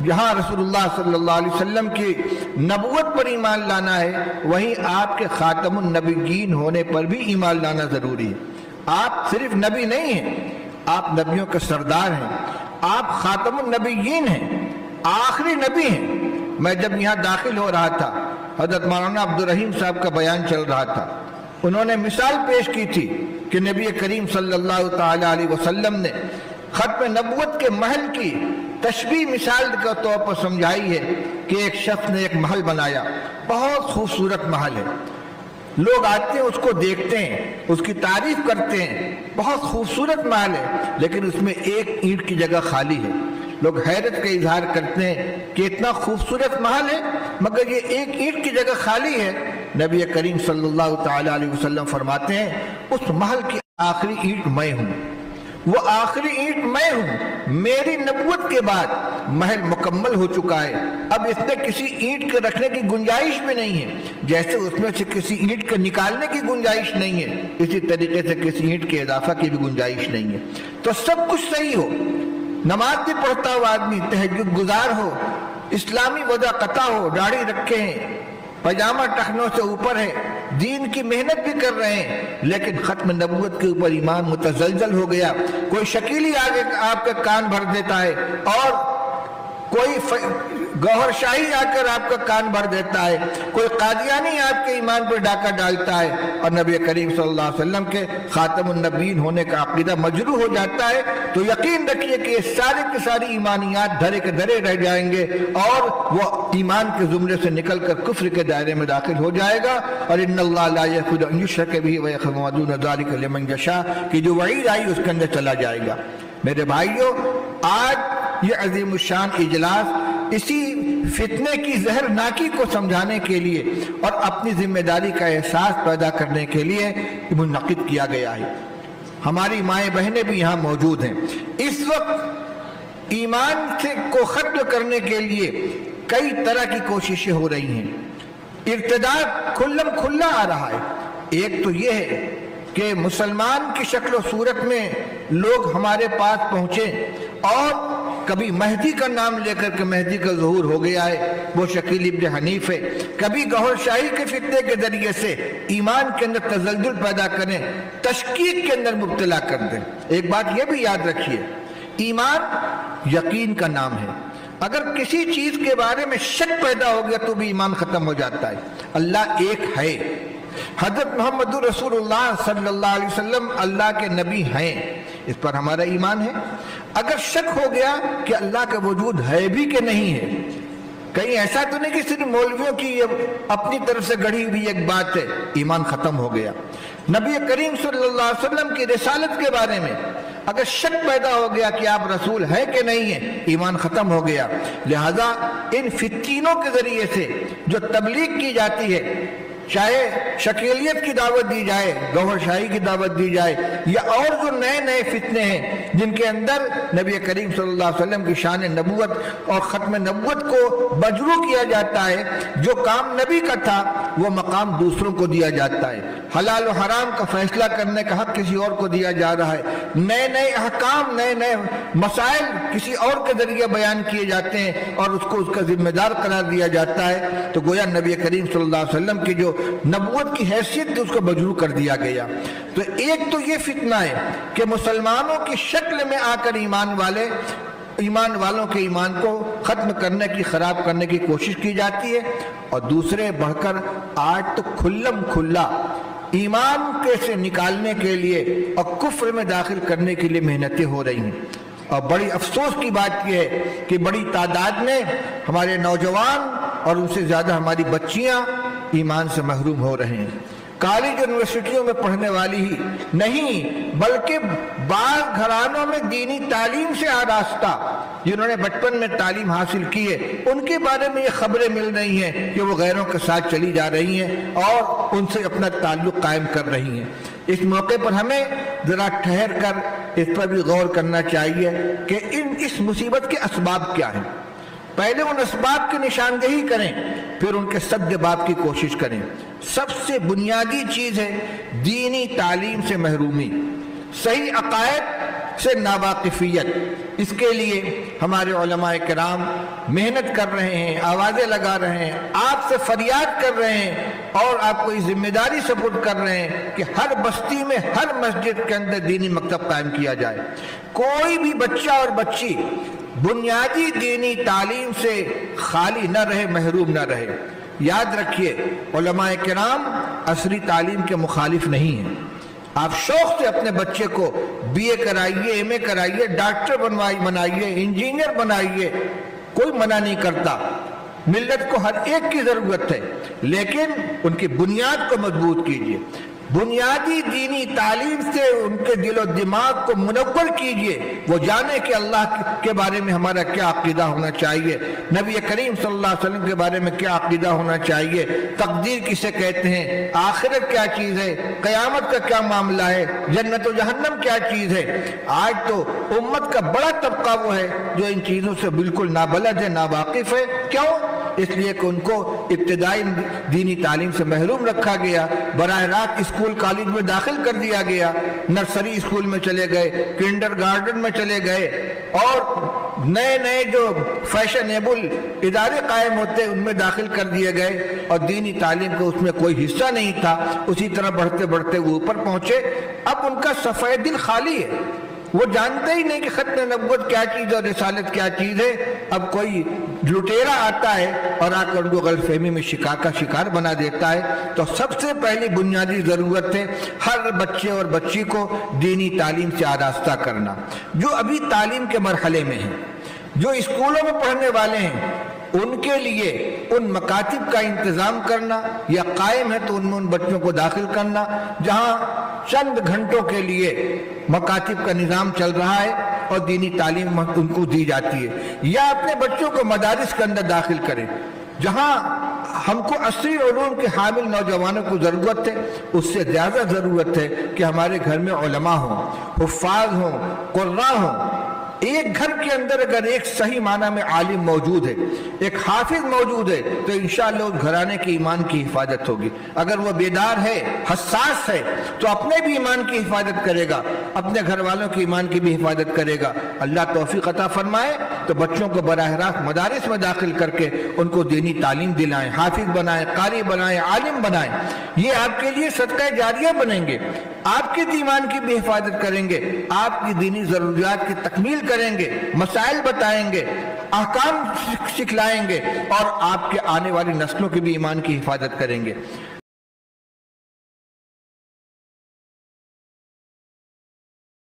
جہاں رسول اللہ صلی اللہ علیہ وسلم کی نبوت پر ایمان لانا ہے، وہیں آپ کے خاتم النبیین ہونے پر بھی ایمان لانا ضروری ہے۔ آپ صرف نبی نہیں ہیں، آپ نبیوں کے سردار ہیں، آپ خاتم النبیین ہیں، آخری نبی ہیں۔ میں جب یہاں داخل ہو رہا تھا، حضرت مولانا عبدالرحیم صاحب کا بیان چل رہا تھا، انہوں نے مثال پیش کی تھی کہ نبی کریم صلی اللہ تعالی علیہ وسلم نے ختم نبوت کے محل کی تشبیہ مثال کے طور پر سمجھائی ہے کہ ایک شخص نے ایک محل بنایا، بہت خوبصورت محل ہے، لوگ آتے ہیں اس کو دیکھتے ہیں، اس کی تعریف کرتے ہیں، بہت خوبصورت محل ہے، لیکن اس میں ایک اینٹ کی جگہ خالی ہے۔ لوگ حیرت کا اظہار کرتے ہیں کہ اتنا خوبصورت محل ہے مگر یہ ایک اینٹ کی جگہ خالی ہے۔ نبی کریم صلی اللہ تعالی علیہ وسلم فرماتے ہیں اس محل کی آخری اینٹ میں ہوں، وہ آخری اینٹ میں ہوں۔ میری نبوت کے بعد محل مکمل ہو چکا ہے، اب اس میں کسی اینٹ کے رکھنے کی گنجائش بھی نہیں ہے، جیسے اس میں سے کسی اینٹ کے نکالنے کی گنجائش نہیں ہے، اسی طریقے سے کسی اینٹ کے اضافہ کی بھی گنجائش نہیں ہے۔ تو سب کچھ صحیح ہو، نماز بھی پڑھتا ہو آدمی، تہجد گزار ہو، اسلامی وضع قطع ہو، داڑھی رکھے ہیں، پاجامہ ٹخنوں سے اوپر ہے، دین کی محنت بھی کر رہے ہیں، لیکن ختم نبوت کے اوپر ایمان متزلزل ہو گیا۔ کوئی شکیلی آگے آپ کے کان بھر دیتا ہے، اور کوئی گوہر شاہی آ کر آپ کا کان بھر دیتا ہے، کوئی قادیانی آپ کے ایمان پر ڈاکہ ڈالتا ہے، اور نبی کریم صلی اللہ علیہ وسلم کے خاتم النبیین ہونے کا عقیدہ مجروح ہو جاتا ہے، تو یقین رکھیے کہ یہ سارے کے ساری ایمانیات دھرے کے دھرے رہ جائیں گے، اور وہ ایمان کے زمرے سے نکل کر کفر کے دائرے میں داخل ہو جائے گا۔ اور ان اللہ لا یغفر ان یشرک بہ ویغفر ما دون ذلک لمن یشاء کی جو وعید آئی اس کے اندر چلا جائے گا۔ میرے بھائیوں، آج یہ عظیم الشان اجلاس اسی فتنے کی زہرناکی کو سمجھانے کے لیے اور اپنی ذمہ داری کا احساس پیدا کرنے کے لیے منعقد کیا گیا ہے۔ ہماری مائیں بہنیں بھی یہاں موجود ہیں۔ اس وقت ایمان کو ختم کرنے کے لیے کئی طرح کی کوششیں ہو رہی ہیں، ارتداد کھلم کھلا آ رہا ہے۔ ایک تو یہ ہے کہ مسلمان کی شکل و صورت میں لوگ ہمارے پاس پہنچے اور کبھی مہدی کا نام لے کر کے مہدی کا ظہور ہو گیا ہے، وہ شکیل ابن حنیف ہے، کبھی گوہر شاہی کے فتنے کے ذریعے سے ایمان کے اندر تزلزل پیدا کریں، تشکیک کے اندر مبتلا کر دیں۔ ایک بات یہ بھی یاد رکھیے، ایمان یقین کا نام ہے، اگر کسی چیز کے بارے میں شک پیدا ہو گیا تو بھی ایمان ختم ہو جاتا ہے۔ اللہ ایک ہے، حضرت محمد رسول اللہ صلی اللہ علیہ وسلم اللہ کے نبی ہیں، اس پر ہمارا ایمان ہے۔ اگر شک ہو گیا کہ اللہ کا وجود ہے بھی کہ نہیں ہے، کہیں ایسا تو نہیں کہ صرف مولویوں کی اپنی طرف سے گڑھی ہوئی ایک بات ہے، ایمان ختم ہو گیا۔ نبی کریم صلی اللہ علیہ وسلم کی رسالت کے بارے میں اگر شک پیدا ہو گیا کہ آپ رسول ہیں کہ نہیں ہیں، ایمان ختم ہو گیا۔ لہذا ان فتنوں کے ذریعے سے جو تبلیغ کی جاتی ہے، چاہے شکیلیت کی دعوت دی جائے، گوہر شاہی کی دعوت دی جائے، یا اور جو نئے نئے فتنے ہیں جن کے اندر نبی کریم صلی اللہ علیہ وسلم کی شان نبوت اور ختم نبوت کو مجروح کیا جاتا ہے، جو کام نبی کا تھا وہ مقام دوسروں کو دیا جاتا ہے، حلال و حرام کا فیصلہ کرنے کا حق کسی اور کو دیا جا رہا ہے، نئے نئے احکام، نئے نئے مسائل کسی اور کے ذریعے بیان کیے جاتے ہیں اور اس کو اس کا ذمہ دار قرار دیا جاتا ہے، تو گویا نبی کریم صلی اللہ علیہ وسلم کی جو نبوت کی حیثیت تھی اس کو مجروح کر دیا گیا۔ تو ایک تو یہ فتنہ ہے کہ مسلمانوں کی شکل میں آ کر ایمان والوں کے ایمان کو ختم کرنے کی، خراب کرنے کی کوشش کی جاتی ہے، اور دوسرے بڑھ کر آج تو کھلم کھلا ایمان کے سے نکالنے کے لیے اور کفر میں داخل کرنے کے لیے محنتیں ہو رہی ہیں۔ اور بڑی افسوس کی بات یہ ہے کہ بڑی تعداد میں ہمارے نوجوان اور ان سے زیادہ ہماری بچیاں ایمان سے محروم ہو رہے ہیں۔ کالج یونیورسٹیوں میں پڑھنے والی ہی نہیں بلکہ بعض گھرانوں میں دینی تعلیم سے آراستہ جنہوں نے بچپن میں تعلیم حاصل کی ہے، ان کے بارے میں یہ خبریں مل رہی ہیں کہ وہ غیروں کے ساتھ چلی جا رہی ہیں اور ان سے اپنا تعلق قائم کر رہی ہیں۔ اس موقع پر ہمیں ذرا ٹھہر کر اس پر بھی غور کرنا چاہیے کہ اس مصیبت کے اسباب کیا ہیں۔ پہلے ان اسباب کی نشاندہی کریں، پھر ان کے سد باب کی کوشش کریں۔ سب سے بنیادی چیز ہے دینی تعلیم سے محرومی، صحیح عقائد سے ناواقفیت، اس کے لیے ہمارے علماء کرام محنت کر رہے ہیں، آوازیں لگا رہے ہیں، آپ سے فریاد کر رہے ہیں اور آپ کو یہ ذمہ داری سپرد کر رہے ہیں کہ ہر بستی میں، ہر مسجد کے اندر دینی مکتب قائم کیا جائے۔ کوئی بھی بچہ اور بچی بنیادی دینی تعلیم سے خالی نہ رہے، محروم نہ رہے۔ یاد رکھیے، علماء کرام عصری تعلیم کے مخالف نہیں ہیں۔ آپ شوق سے اپنے بچے کو بی اے کرائیے، ایم اے کرائیے، ڈاکٹر بنائیے، انجینئر بنائیے، کوئی منع نہیں کرتا۔ ملت کو ہر ایک کی ضرورت ہے، لیکن ان کی بنیاد کو مضبوط کیجیے، بنیادی دینی تعلیم سے ان کے دل و دماغ کو منور کیجئے، وہ جانے کہ اللہ کے بارے میں ہمارا کیا عقیدہ ہونا چاہیے، نبی کریم صلی اللہ علیہ وسلم کے بارے میں کیا عقیدہ ہونا چاہیے، تقدیر کسے کہتے ہیں، آخرت کیا چیز ہے، قیامت کا کیا معاملہ ہے، جنت و جہنم کیا چیز ہے۔ آج تو امت کا بڑا طبقہ وہ ہے جو ان چیزوں سے بالکل نابلد ہے، ناواقف ہے۔ کیوں؟ اس لیے کہ ان کو ابتدائی دینی تعلیم سے محروم رکھا گیا، براہ راست اسکول کالج میں داخل کر دیا گیا، نرسری اسکول میں چلے گئے، کنڈر گارڈن میں چلے گئے، اور نئے نئے جو فیشنیبل ادارے قائم ہوتے ان میں داخل کر دیے گئے، اور دینی تعلیم کو اس میں کوئی حصہ نہیں تھا۔ اسی طرح بڑھتے بڑھتے وہ اوپر پہنچے۔ اب ان کا صفحہ دل خالی ہے، وہ جانتے ہی نہیں کہ ختم نبوت کیا چیز اور رسالت کیا چیز ہے۔ اب کوئی لٹیرا آتا ہے اور آ کر ان کو غلط فہمی میں شکار بنا دیتا ہے۔ تو سب سے پہلی بنیادی ضرورت ہے ہر بچے اور بچی کو دینی تعلیم سے آراستہ کرنا۔ جو ابھی تعلیم کے مرحلے میں ہیں، جو اسکولوں میں پڑھنے والے ہیں، ان کے لیے ان مکاتب کا انتظام کرنا، یا قائم ہے تو ان میں ان بچوں کو داخل کرنا جہاں چند گھنٹوں کے لیے مکاتب کا نظام چل رہا ہے اور دینی تعلیم ان کو دی جاتی ہے، یا اپنے بچوں کو مدارس کے اندر داخل کریں جہاں ہم کو عصری علوم کے حامل نوجوانوں کو ضرورت ہے۔ اس سے زیادہ ضرورت ہے کہ ہمارے گھر میں علماء ہوں، حفاظ ہوں، قراء ہوں۔ ایک گھر کے اندر اگر ایک صحیح معنی میں عالم موجود ہے، ایک حافظ موجود ہے، تو انشاءاللہ اس گھرانے کے ایمان کی حفاظت ہوگی۔ اگر وہ بیدار ہے، حساس ہے، تو اپنے بھی ایمان کی حفاظت کرے گا، اپنے گھر والوں کی ایمان کی بھی حفاظت کرے گا۔ اللہ توفیق عطا فرمائے تو بچوں کو براہ راست مدارس میں داخل کر کے ان کو دینی تعلیم دلائیں، حافظ بنائیں، قاری بنائیں، عالم بنائیں۔ یہ آپ کے لیے صدقہ جاریہ بنیں گے، آپ کے ایمان کی بھی حفاظت کریں گے، آپ کی دینی ضروریات کی تکمیل کریں گے، مسائل بتائیں گے، احکام سکھلائیں گے، اور آپ کے آنے والی نسلوں کی بھی ایمان کی حفاظت کریں گے۔